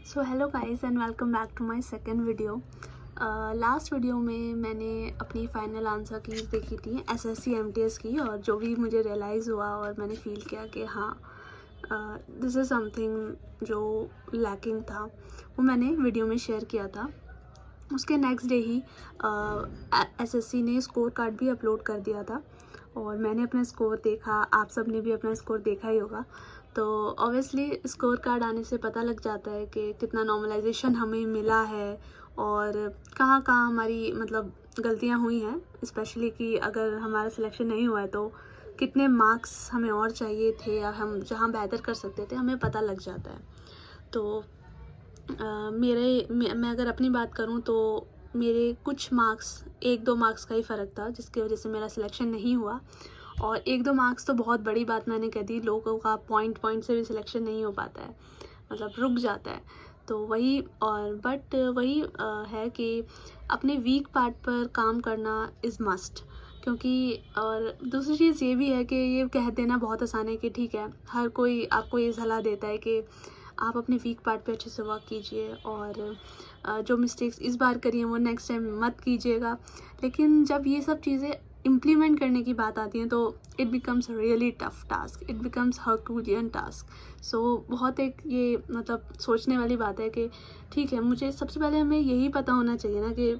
So hello guys and welcome back to my second video. Last video में मैंने अपनी final answer keys देखी थी एसएससी एमटीएस की, और जो भी मुझे रियलाइज़ हुआ और मैंने फील किया कि हाँ दिस इज़ समथिंग जो लैकिंग था, वो मैंने वीडियो में शेयर किया था। उसके नेक्स्ट डे ही एसएससी ने स्कोर कार्ड भी अपलोड कर दिया था और मैंने अपना स्कोर देखा, आप सब ने भी अपना स्कोर देखा ही होगा। तो ऑब्वियसली स्कोर कार्ड आने से पता लग जाता है कि कितना नॉर्मलाइजेशन हमें मिला है और कहाँ कहाँ हमारी गलतियाँ हुई हैं, स्पेशली कि अगर हमारा सिलेक्शन नहीं हुआ है तो कितने मार्क्स हमें और चाहिए थे या हम जहाँ बेहतर कर सकते थे हमें पता लग जाता है। तो मैं अगर अपनी बात करूँ तो मेरे कुछ मार्क्स, 1-2 मार्क्स का ही फ़र्क था जिसकी वजह से मेरा सिलेक्शन नहीं हुआ। और 1-2 मार्क्स तो बहुत बड़ी बात मैंने कह दी, लोगों का पॉइंट से भी सिलेक्शन नहीं हो पाता है, रुक जाता है। तो वही वही है कि अपने वीक पार्ट पर काम करना इज़ मस्ट। क्योंकि और दूसरी चीज़ ये भी है कि ये कह देना बहुत आसान है कि ठीक है, हर कोई आपको ये सलाह देता है कि आप अपने वीक पार्ट पे अच्छे से वर्क कीजिए और जो मिस्टेक्स इस बार करिए वो नेक्स्ट टाइम मत कीजिएगा। लेकिन जब ये सब चीज़ें इम्प्लीमेंट करने की बात आती है तो it becomes really tough task, it becomes herculean task. So बहुत एक ये सोचने वाली बात है कि ठीक है, मुझे सबसे पहले हमें यही पता होना चाहिए ना कि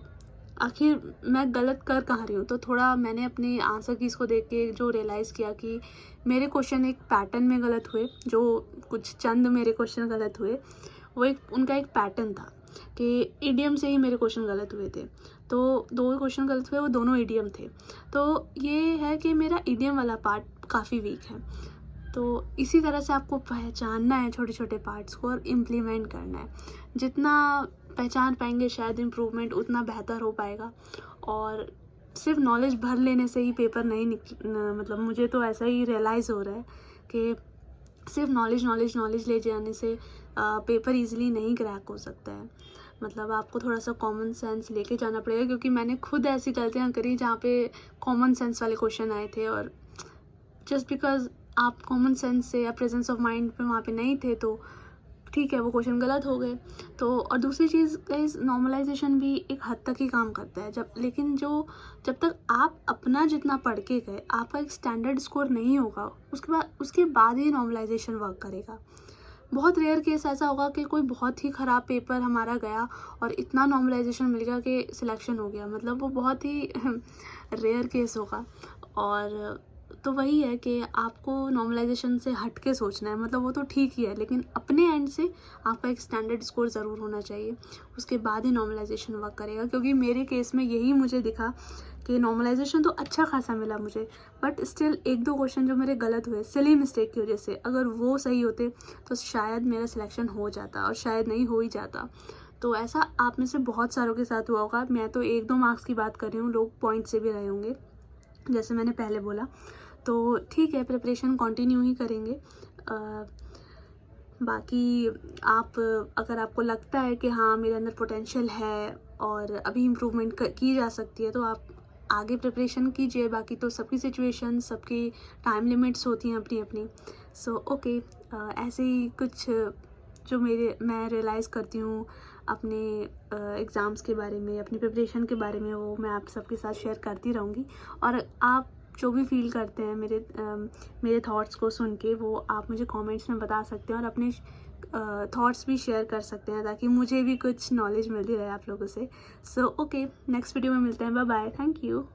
आखिर मैं गलत कर कहाँ रही हूँ। तो थोड़ा मैंने अपने आंसर कीज़ को देख के जो रियलाइज़ किया कि मेरे क्वेश्चन एक पैटर्न में गलत हुए, जो कुछ चंद मेरे क्वेश्चन गलत हुए वो उनका एक पैटर्न था कि ईडीएम से ही मेरे क्वेश्चन गलत हुए थे। तो 2 क्वेश्चन गलत हुए, वो दोनों ईडीएम थे। तो ये है कि मेरा ईडीएम वाला पार्ट काफ़ी वीक है। तो इसी तरह से आपको पहचानना है छोटे छोटे पार्ट्स को और इम्प्लीमेंट करना है। जितना पहचान पाएंगे शायद इम्प्रूवमेंट उतना बेहतर हो पाएगा। और सिर्फ नॉलेज भर लेने से ही पेपर नहीं मुझे तो ऐसा ही रियलाइज़ हो रहा है कि सिर्फ नॉलेज ले जाने से पेपर इजीली नहीं क्रैक हो सकता है। आपको थोड़ा सा कॉमन सेंस लेके जाना पड़ेगा, क्योंकि मैंने खुद ऐसी गलतियाँ करी जहाँ पे कॉमन सेंस वाले क्वेश्चन आए थे और जस्ट बिकॉज आप कॉमन सेंस से या प्रेजेंस ऑफ माइंड पे वहाँ पे नहीं थे तो ठीक है, वो क्वेश्चन गलत हो गए। तो और दूसरी चीज़ गाइस, नॉर्मलाइजेशन भी एक हद तक ही काम करता है, जब तक आप अपना जितना पढ़ के गए आपका एक स्टैंडर्ड स्कोर नहीं होगा, उसके बाद ही नॉर्मलाइजेशन वर्क करेगा। बहुत रेयर केस ऐसा होगा कि कोई बहुत ही ख़राब पेपर हमारा गया और इतना नॉर्मलाइजेशन मिल गया कि सिलेक्शन हो गया, वो बहुत ही रेयर केस होगा। और तो वही है कि आपको नॉर्मलाइजेशन से हट के सोचना है, वो तो ठीक ही है, लेकिन अपने एंड से आपका एक स्टैंडर्ड स्कोर ज़रूर होना चाहिए, उसके बाद ही नॉर्मलाइजेशन वर्क करेगा। क्योंकि मेरे केस में यही मुझे दिखा कि नॉर्मलाइजेशन तो अच्छा खासा मिला मुझे, बट स्टिल 1-2 क्वेश्चन जो मेरे गलत हुए सिली मिस्टेक की वजह से, अगर वो सही होते तो शायद मेरा सिलेक्शन हो जाता और शायद नहीं हो ही जाता। तो ऐसा आप में से बहुत सारों के साथ हुआ होगा। मैं तो 1-2 मार्क्स की बात कर रही हूँ, लोग पॉइंट से भी रहे होंगे जैसे मैंने पहले बोला। तो ठीक है, प्रिपरेशन कंटिन्यू ही करेंगे। बाकी अगर आपको लगता है कि हाँ मेरे अंदर पोटेंशियल है और अभी इम्प्रूवमेंट की जा सकती है तो आप आगे प्रिपरेशन कीजिए। बाकी तो सबकी सिचुएशन, सबकी टाइम लिमिट्स होती हैं अपनी अपनी। सो ओके, ऐसे ही कुछ जो मैं रियलाइज़ करती हूँ अपने एग्ज़ाम्स के बारे में, अपनी प्रिपरेशन के बारे में, वो मैं आप सबके साथ शेयर करती रहूँगी। और आप जो भी फील करते हैं मेरे थॉट्स को सुन के, वो आप मुझे कमेंट्स में बता सकते हैं और अपने थॉट्स भी शेयर कर सकते हैं, ताकि मुझे भी कुछ नॉलेज मिलती रहे आप लोगों से। सो ओके, नेक्स्ट वीडियो में मिलते हैं। Bye bye, thank you.